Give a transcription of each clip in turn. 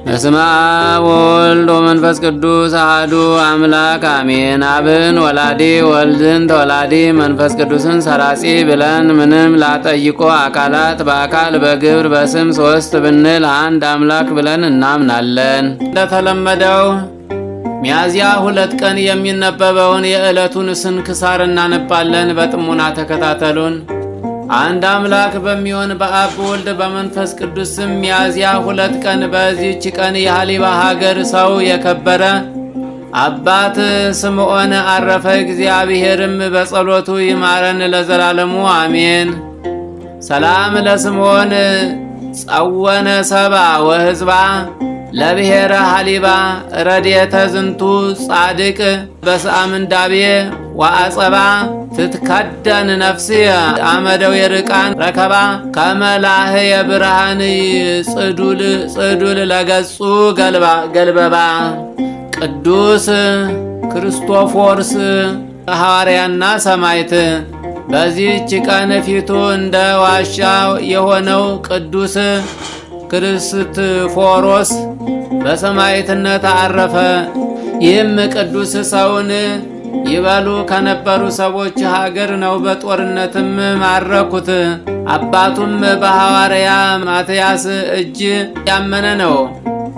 በስመ አብ ወወልድ ወመንፈስ ቅዱስ አሐዱ አምላክ አሜን። አብን ወላዲ ወልድን ተወላዲ መንፈስ ቅዱስን ሰራጺ ብለን ምንም ላጠይቆ አካላት በአካል በግብር በስም ሶስት ብንል አንድ አምላክ ብለን እናምናለን። እንደተለመደው ሚያዝያ 2 ቀን የሚነበበውን የዕለቱን ስንክሳር እናነባለን። በጥሞና ተከታተሉን። አንድ አምላክ በሚሆን በአብ ወልድ በመንፈስ ቅዱስ ስም ሚያዝያ 2 ቀን በዚህች ቀን የሐሊባ ሀገር ሰው የከበረ አባት ስምዖን አረፈ። እግዚአብሔርም በጸሎቱ ይማረን ለዘላለሙ አሜን። ሰላም ለስምዖን ጸወነ ሰባ ወሕዝባ ለብሔረ ሐሊባ ረድኤተ ዝንቱ ጻድቅ በሰአምንዳቤ ወአጸባ ትትከደን ነፍስየ አመደው የርቃን ረከባ ከመላህ የብርሃን ጽዱል ለገጹ ገልበባ። ቅዱስ ክርስቶፎርስ ሐዋርያና ሰማዕት። በዚህች ቀን ፊቱ እንደ ዋሻ የሆነው ቅዱስ ክርስቶፎሮስ በሰማዕትነት አረፈ። ይህም ቅዱስ ሰውን ይበሉ ከነበሩ ሰዎች ሀገር ነው። በጦርነትም ማረኩት። አባቱም በሐዋርያ ማትያስ እጅ ያመነ ነው።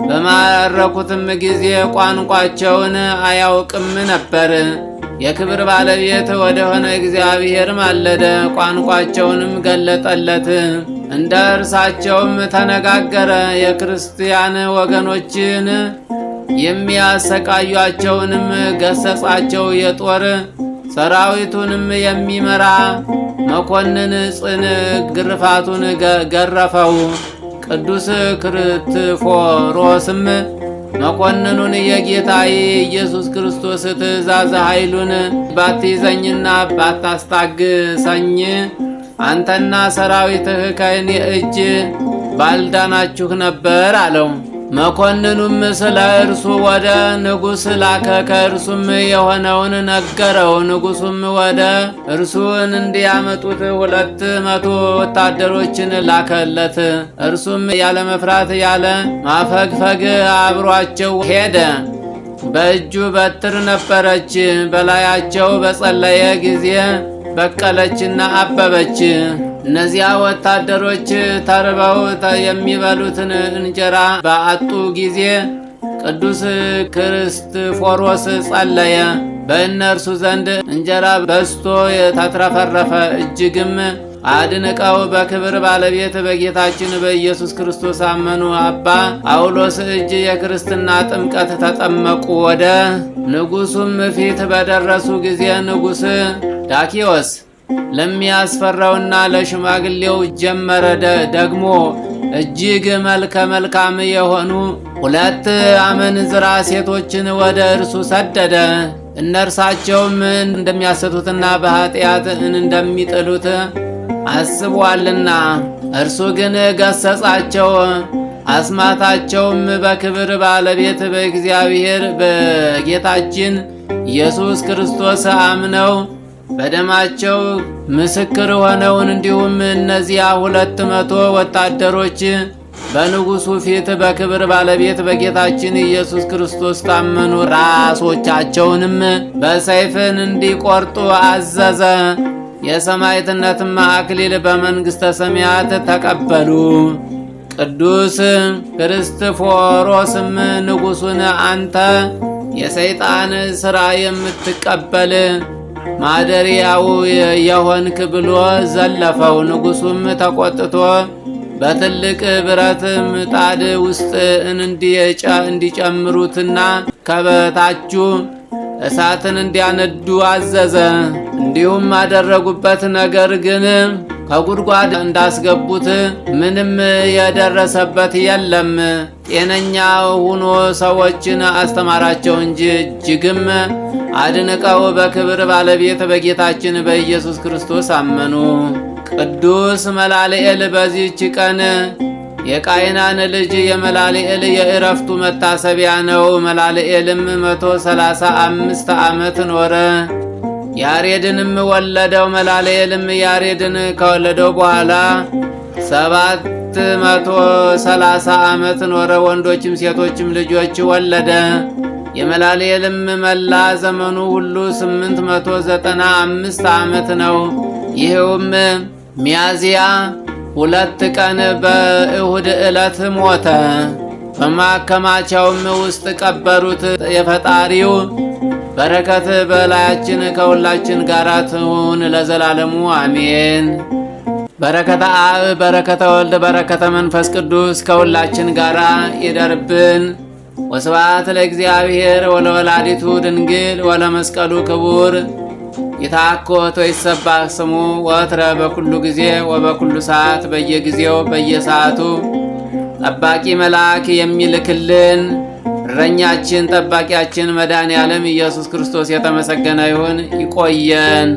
በማረኩትም ጊዜ ቋንቋቸውን አያውቅም ነበር። የክብር ባለቤት ወደሆነ እግዚአብሔር ማለደ፣ ቋንቋቸውንም ገለጠለት። እንደ እርሳቸውም ተነጋገረ። የክርስቲያን ወገኖችን የሚያሰቃዩአቸውንም ገሰጻቸው። የጦር ሰራዊቱንም የሚመራ መኮንን ጽን ግርፋቱን ገረፈው። ቅዱስ ክርስቶፎሮስም መኮንኑን የጌታዬ ኢየሱስ ክርስቶስ ትእዛዝ ኃይሉን ባትይዘኝና ባታስታግሰኝ አንተና ሰራዊትህ ከእኔ እጅ ባልዳናችሁ ነበር አለው። መኮንኑም ስለ እርሱ ወደ ንጉሥ ላከ። ከእርሱም የሆነውን ነገረው። ንጉሡም ወደ እርሱን እንዲያመጡት 200 ወታደሮችን ላከለት። እርሱም ያለ መፍራት ያለ ማፈግፈግ አብሯቸው ሄደ። በእጁ በትር ነበረች። በላያቸው በጸለየ ጊዜ በቀለችና አበበች። እነዚያ ወታደሮች ተርበው የሚበሉትን እንጀራ በአጡ ጊዜ ቅዱስ ክርስቶፎሮስ ጸለየ። በእነርሱ ዘንድ እንጀራ በዝቶ ተትረፈረፈ። እጅግም አድንቀው በክብር ባለቤት በጌታችን በኢየሱስ ክርስቶስ አመኑ። አባ ጳውሎስ እጅ የክርስትና ጥምቀት ተጠመቁ። ወደ ንጉሡም ፊት በደረሱ ጊዜ ንጉሥ ዳኪዎስ ለሚያስፈራውና ለሽማግሌው ጀመረ። ደግሞ እጅግ መልከ መልካም የሆኑ 2 አመንዝራ ሴቶችን ወደ እርሱ ሰደደ። እነርሳቸውም እንደሚያሰቱትና በኃጢአት እንደሚጥሉት አስቧልና። እርሱ ግን ገሰጻቸው። አስማታቸውም በክብር ባለቤት በእግዚአብሔር በጌታችን ኢየሱስ ክርስቶስ አምነው በደማቸው ምስክር ሆነውን እንዲሁም እነዚያ 200 ወታደሮች በንጉሡ ፊት በክብር ባለቤት በጌታችን ኢየሱስ ክርስቶስ ታመኑ። ራሶቻቸውንም በሰይፍን እንዲቆርጡ አዘዘ። የሰማዕትነትም አክሊል በመንግሥተ ሰማያት ተቀበሉ። ቅዱስ ክርስቶፎሮስም ንጉሡን አንተ የሰይጣን ሥራ የምትቀበል ማደሪያው የሆንክ ብሎ ዘለፈው። ንጉሡም ተቆጥቶ በትልቅ ብረት ምጣድ ውስጥ እንዲጨምሩትና ከበታቹ እሳትን እንዲያነዱ አዘዘ። እንዲሁም አደረጉበት። ነገር ግን ከጉድጓድ እንዳስገቡት ምንም የደረሰበት የለም። ጤነኛ ሆኖ ሰዎችን አስተማራቸው እንጂ። እጅግም አድንቀው በክብር ባለቤት በጌታችን በኢየሱስ ክርስቶስ አመኑ። ቅዱስ መላልኤል በዚህች ቀን የቃይናን ልጅ የመላልኤል የእረፍቱ መታሰቢያ ነው። መላልኤልም 135 ዓመት ኖረ። ያሬድንም ወለደው። መላልኤልም ያሬድን ከወለደው በኋላ 730 ዓመት ኖረ። ወንዶችም ሴቶችም ልጆች ወለደ። የመላልኤልም መላ ዘመኑ ሁሉ 895 ዓመት ነው። ይህውም ሚያዝያ 2 ቀን በእሁድ ዕለት ሞተ። በማከማቻውም ውስጥ ቀበሩት። የፈጣሪው በረከት በላያችን ከሁላችን ጋር ትሁን ለዘላለሙ አሜን። በረከተ አብ፣ በረከተ ወልድ፣ በረከተ መንፈስ ቅዱስ ከሁላችን ጋር ይደርብን። ወስብሐት ለእግዚአብሔር ወለወላዲቱ ድንግል ወለመስቀሉ ክቡር። ይትሐኮት ወይትሰባህ ስሙ ወትረ በኩሉ ጊዜ ወበኩሉ ሰዓት። በየጊዜው በየሰዓቱ ጠባቂ መልአክ የሚልክልን እረኛችን ጠባቂያችን መድኃኔ ዓለም ኢየሱስ ክርስቶስ የተመሰገነ ይሁን። ይቆየን።